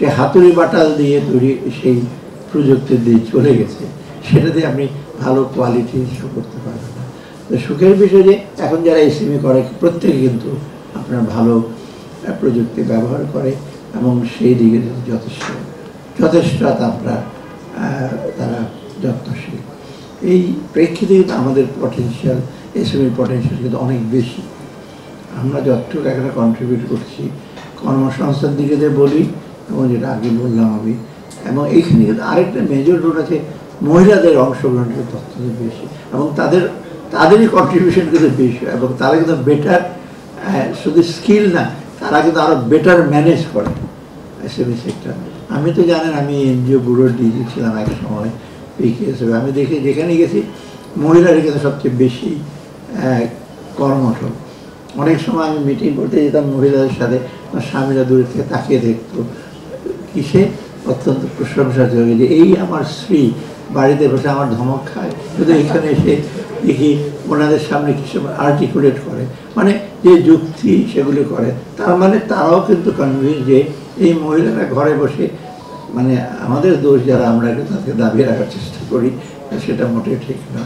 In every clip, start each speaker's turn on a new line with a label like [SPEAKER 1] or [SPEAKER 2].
[SPEAKER 1] সে হাতুড়ি বাটাল দিয়ে তৈরি সেই প্রযুক্তির দিয়ে চলে গেছে, সেটা দিয়ে আপনি ভালো কোয়ালিটি শো করতে পারবেন না। তো সুখের বিষয় যে এখন যারা এসএমই করে প্রত্যেকে কিন্তু আপনার ভালো প্রযুক্তি ব্যবহার করে এবং সেই দিকে যথেষ্ট আপনার তারা যত্নশীল। এই প্রেক্ষিতে কিন্তু আমাদের পটেনশিয়াল, এসএমইর পটেনশিয়াল কিন্তু অনেক বেশি। আমরা যতটুকু একটা কন্ট্রিবিউট করছি কর্মসংস্থান দিকে যে বলি, এবং যেটা আগে বললাম আমি, এবং এইখানে কিন্তু আরেকটা মেজর রোল আছে, মহিলাদের অংশগ্রহণের তথ্য বেশি এবং তাদেরই কন্ট্রিবিউশন কিন্তু বেশি, এবং তারা কিন্তু বেটার, শুধু স্কিল না, তারা কিন্তু আরও বেটার ম্যানেজ করে এসএমই সেক্টর। আমি তো জানেন আমি এনজিও ব্যুরোর ডিজি ছিলাম এক সময় পিকে হিসেবে। আমি দেখি যেখানে গেছি মহিলারা কিন্তু সবচেয়ে বেশি কর্মঠ। অনেক সময় আমি মিটিং করতে যেতাম মহিলাদের সাথে, আমার স্বামীরা দূরে থেকে তাকিয়ে দেখতো, কিসে অত্যন্ত প্রশংসাযোগ্য যে এই আমার স্ত্রী বাড়িতে বসে আমার ধমক খায়, কিন্তু এখানে এসে দেখি ওনাদের সামনে কিছু আর্টিকুলেট করে, মানে যে যুক্তি সেগুলি করে। তার মানে তারাও কিন্তু কনভিন্স যে এই মহিলারা ঘরে বসে, মানে আমাদের দোষ যারা আমরা তাকে দাবি রাখার চেষ্টা করি, সেটা মোটেও ঠিক না।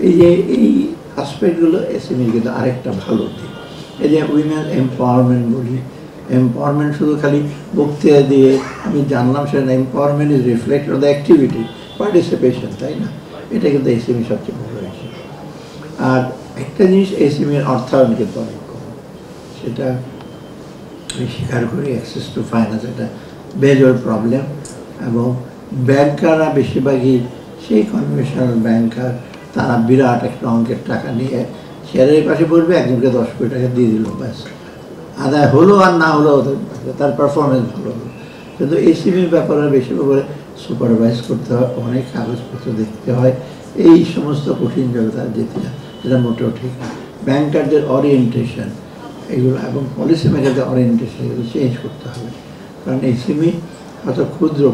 [SPEAKER 1] এই যে এই অ্যাসপেক্টগুলো এসএমইর কিন্তু আরেকটা ভালো দিক। এই যে উইমেন এম্পাওয়ারমেন্ট বলি, এম্পাওয়ারমেন্ট শুধু খালি বক্তৃতা দিয়ে আমি জানলাম সেটা না, empowerment is reflected on the activity, participation, তাই না? এটা কিন্তু এসএমই সবচেয়ে বড় হয়েছে। আর একটা জিনিস, এসএমইর অর্থায়ন কিন্তু অনেক কম, সেটা আমি স্বীকার করি। অ্যাক্সেস টু ফাইন্যান্স একটা মেজর প্রবলেম, এবং ব্যাংকাররা বেশিরভাগই সেই কনভেনশনাল ব্যাংকার, তারা বিরাট একটা অঙ্কের টাকা নিয়ে শেয়ারের পাশে বসবে, একজনকে 10 কোটি টাকা দিয়ে দিল, ব্যাস আদায় হলো আর না হলো তার পারফরমেন্স ভালো হলো। কিন্তু এসএমইর ব্যাপারে বেশিরভাগ সুপারভাইজ করতে হয়, অনেক কাগজপত্র দেখতে হয়, এই সমস্ত কঠিন জায়গায় তারা যেতে হয়, যেটা মোটেও ঠিক না। ব্যাংকারদের ওরিয়েন্টেশন এগুলো এবং পলিসি মেকারদের ওরিয়েন্টেশন এগুলো চেঞ্জ করতে হবে। কারণ এসএমই হয়তো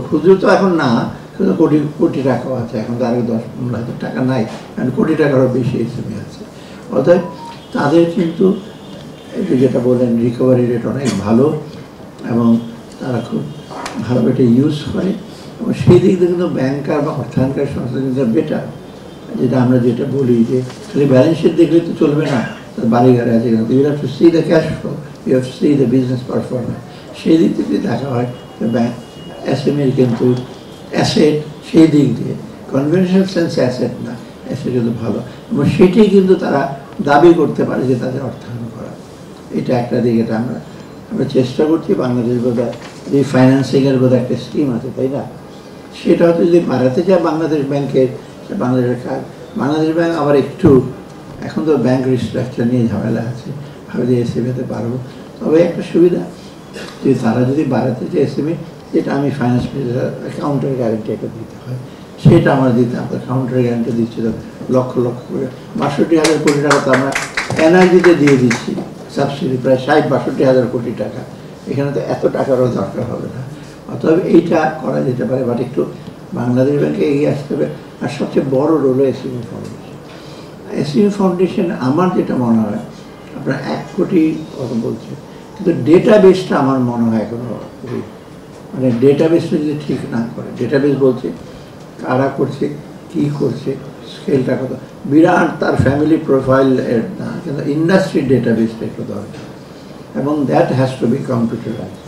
[SPEAKER 1] ক্ষুদ্র তো এখন না, কিন্তু কোটি টাকাও আছে, এখন তো আরও 10-15 হাজার টাকা নাই, কারণ কোটি টাকারও বেশি এসএমই আছে। অর্থাৎ তাদের কিন্তু যেটা বললেন রিকভারি রেট অনেক ভালো, এবং তারা খুব ভালোভাবে এটা ইউজ করে, এবং সেই দিক দিয়ে কিন্তু ব্যাংকার বা অর্থায়নকারী সংস্থা কিন্তু বেটার। যেটা বলি যে খালি ব্যালেন্স শিট দেখলে তো চলবে না, তার বাড়ি গাড়ি আছে কিন্তু you have to see the cash flow, you have to see the business performance. সেই দিক থেকে দেখা হয় এসএমইর কিন্তু অ্যাসেট, সেই দিক দিয়ে কনভেনশনাল সেন্সে অ্যাসেট না, অ্যাসেট কিন্তু ভালো, এবং সেটাই কিন্তু তারা দাবি করতে পারে যে তাদের অর্থায়ন করা। এটা একটা দিক, এটা আমরা চেষ্টা করছি। বাংলাদেশ বোধহয় যে ফাইন্যান্সিংয়ের বোধহয় একটা স্কিম আছে, তাই না? সেটা হয়তো যদি বাড়াতে চায় বাংলাদেশ ব্যাংকের, বাংলাদেশের কাজ, বাংলাদেশ ব্যাংক আবার একটু এখন তো ব্যাংক রিস্ট্রাকচার নিয়ে ঝামেলা আছে, ভাবে যে এসএমইতে পারবো। তবে একটা সুবিধা যে তারা যদি বাড়াতে চায় এসএমই, যেটা আমি ফাইন্যান্স মিনিস্টার কাউন্টার গ্যারেন্টি একটা দিতে হয়, সেটা আমরা দিতে, আমরা কাউন্টার গ্যারেন্টি দিচ্ছি তো লক্ষ করে 62,000 কোটি টাকা তো আমরা এনার্জিতে দিয়ে দিচ্ছি সাবসিডি, প্রায় 60-62 কোটি টাকা। এখানে তো এত টাকারও দরকার হবে না, অতএব এইটা করা যেতে পারে, বাট একটু বাংলাদেশ ব্যাংকে এগিয়ে আসতে হবে। আর সবচেয়ে বড় role SME foundation. SME foundation আমার যেটা মনে হয়, আপনার 1 কোটি কথা বলছে, কিন্তু ডেটাবেসটা আমার মনে হয় এখনো মানে ডেটাবেসটা যদি ঠিক না করে, ডেটাবেস বলছে কারা করছে, কী করছে, স্কেলটা কত, বিরাট তার ফ্যামিলি প্রোফাইল এর না, কিন্তু ইন্ডাস্ট্রি ডেটাবেসটা একটু দরকার, এবং that has to be computerised.